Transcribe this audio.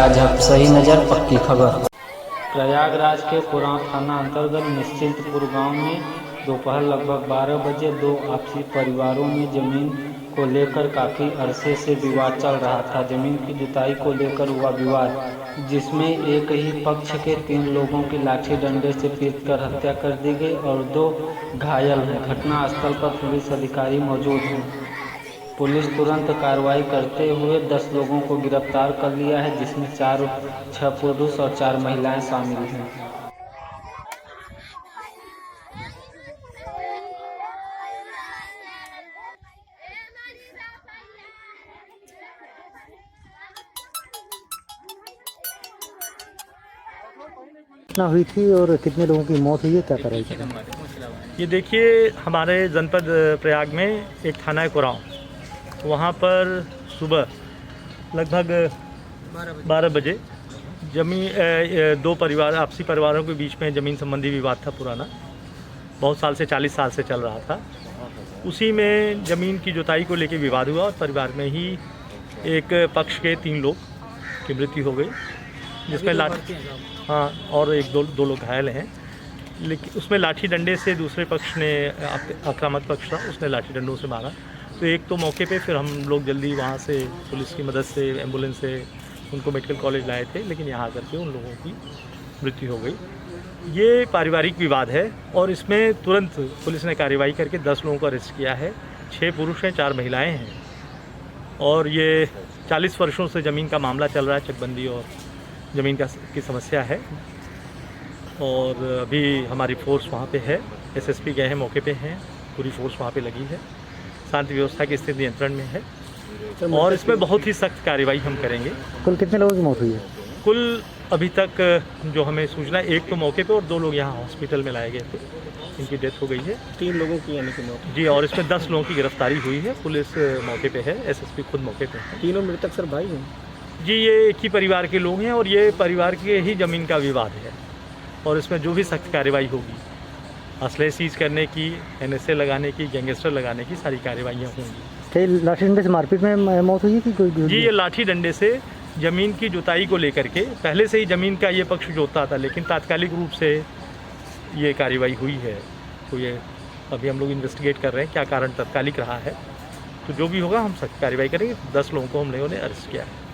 राज हक, सही नज़र पक्की खबर। प्रयागराज के पुरान थाना अंतर्गत निश्चिंतपुर गांव में दोपहर लगभग 12 बजे दो आपसी परिवारों में जमीन को लेकर काफ़ी अरसे से विवाद चल रहा था। जमीन की जुताई को लेकर हुआ विवाद, जिसमें एक ही पक्ष के 3 लोगों की लाठी डंडे से पीटकर हत्या कर दी गई और 2 घायल हैं। घटनास्थल पर पुलिस अधिकारी मौजूद हैं। पुलिस तुरंत कार्रवाई करते हुए 10 लोगों को गिरफ्तार कर लिया है, जिसमें 6 पुरुष और 4 महिलाएं शामिल हैं। घटना हुई थी और कितने लोगों की मौत हुई है, क्या कार्रवाई करें? ये देखिए, हमारे जनपद प्रयाग में एक थाना है कुरांव, वहाँ पर सुबह लगभग 12 बजे दो परिवार आपसी परिवारों के बीच में ज़मीन संबंधी विवाद था पुराना, बहुत साल से 40 साल से चल रहा था। उसी में ज़मीन की जुताई को लेकर विवाद हुआ और परिवार में ही एक पक्ष के 3 लोग की मृत्यु हो गई, जिसमें हाँ, और दो लोग घायल हैं। लेकिन उसमें लाठी डंडे से दूसरे पक्ष ने, आक्रामक पक्ष था, उसने लाठी डंडों से मारा। तो एक तो मौके पे, फिर हम लोग जल्दी वहाँ से पुलिस की मदद से, एम्बुलेंस से उनको मेडिकल कॉलेज लाए थे, लेकिन यहाँ आकर के उन लोगों की मृत्यु हो गई। ये पारिवारिक विवाद है और इसमें तुरंत पुलिस ने कार्रवाई करके 10 लोगों को अरेस्ट किया है। 6 पुरुष हैं, 4 महिलाएँ हैं और ये 40 वर्षों से ज़मीन का मामला चल रहा है। चकबंदी और ज़मीन की समस्या है और अभी हमारी फोर्स वहाँ पे है, एसएसपी गए हैं, मौके पे हैं, पूरी फोर्स वहाँ पे लगी है। शांति व्यवस्था की स्थिति नियंत्रण में है और इसमें बहुत ही सख्त कार्रवाई हम करेंगे। कुल कितने लोगों की मौत हुई है? कुल अभी तक जो हमें सूचना, एक तो मौके पे और 2 लोग यहाँ हॉस्पिटल में लाए गए थे, इनकी डेथ हो गई है। 3 लोगों की यानी कि मौत जी, और इसमें 10 लोगों की गिरफ्तारी हुई है। पुलिस मौके पे है, एसएसपी खुद मौके पे है। तीनों मृतक सर भाई हैं? जी, ये एक ही परिवार के लोग हैं और ये परिवार के ही ज़मीन का विवाद है और इसमें जो भी सख्त कार्रवाई होगी, असले सीज करने की, एनएसए लगाने की, गैंगस्टर लगाने की, सारी कार्रवाइयाँ होंगी। क्या लाठी डंडे से मारपीट में मौत हुई है कि कोई? जी, ये लाठी डंडे से ज़मीन की जुताई को लेकर के, पहले से ही ज़मीन का ये पक्ष जोतता था, लेकिन तात्कालिक रूप से ये कार्रवाई हुई है। तो ये अभी हम लोग इन्वेस्टिगेट कर रहे हैं क्या कारण तात्कालिक रहा है। तो जो भी होगा हम सख्त कार्रवाई करेंगे। 10 लोगों को हम लोगों ने अरेस्ट किया है।